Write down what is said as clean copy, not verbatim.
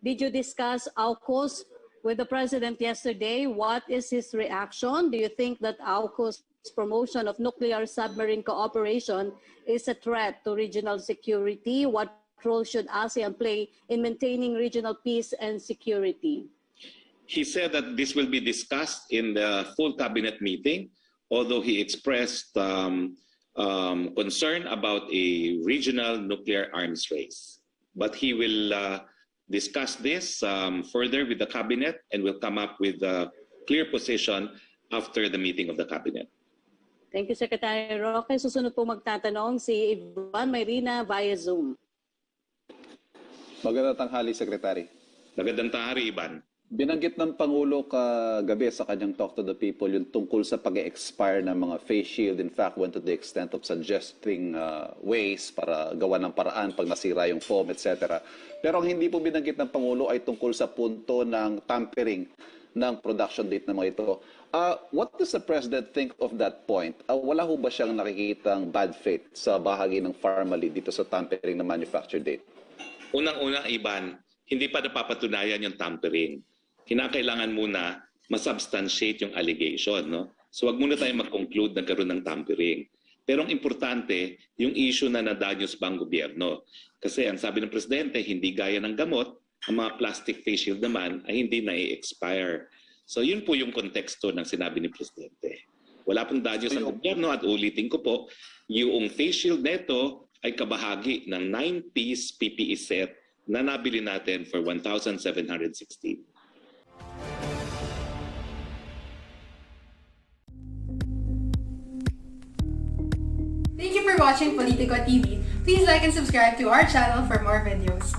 Did you discuss AUKUS with the President yesterday? What is his reaction? Do you think that AUKUS promotion of nuclear submarine cooperation is a threat to regional security? What role should ASEAN play in maintaining regional peace and security? He said that this will be discussed in the full cabinet meeting, although he expressed concern about a regional nuclear arms race. But he will discuss this further with the cabinet and will come up with a clear position after the meeting of the cabinet. Thank you, Secretary Roque. Susunod po magtatanong si Ivan Mayrina via Zoom. Magandang tanghali, Secretary. Magandang tanghali, Ivan. Binanggit ng Pangulo kagabi sa kanyang Talk to the People yung tungkol sa pag-expire ng mga face shield. In fact, went to the extent of suggesting ways para gawa ng paraan pag nasira yung foam, etc. Pero ang hindi po binanggit ng Pangulo ay tungkol sa punto ng tampering ng production date ng mga ito. What does the President think of that point? Wala ho ba siyang nakikitang bad faith sa bahagi ng Pharmally dito sa tampering ng manufacture date? Unang-unang, Ivan, hindi pa napapatunayan yung tampering. Kinakailangan muna masubstantiate yung allegation, no? So wag muna tayong mag-conclude na karoon ng tampering. Pero ang importante, yung issue na nadanyos ba ang gobyerno? Kasi ang sabi ng Presidente, hindi gaya ng gamot, ang mga plastic face shield naman ay hindi na-expire. So yun po yung konteksto ng sinabi ni Presidente. Wala pong danyos ang gobyerno at ulitin ko po, yung face shield neto ay kabahagi ng 9-piece PPE set na nabili natin for 1,716. Thank you for watching Politico TV. Please like and subscribe to our channel for more videos.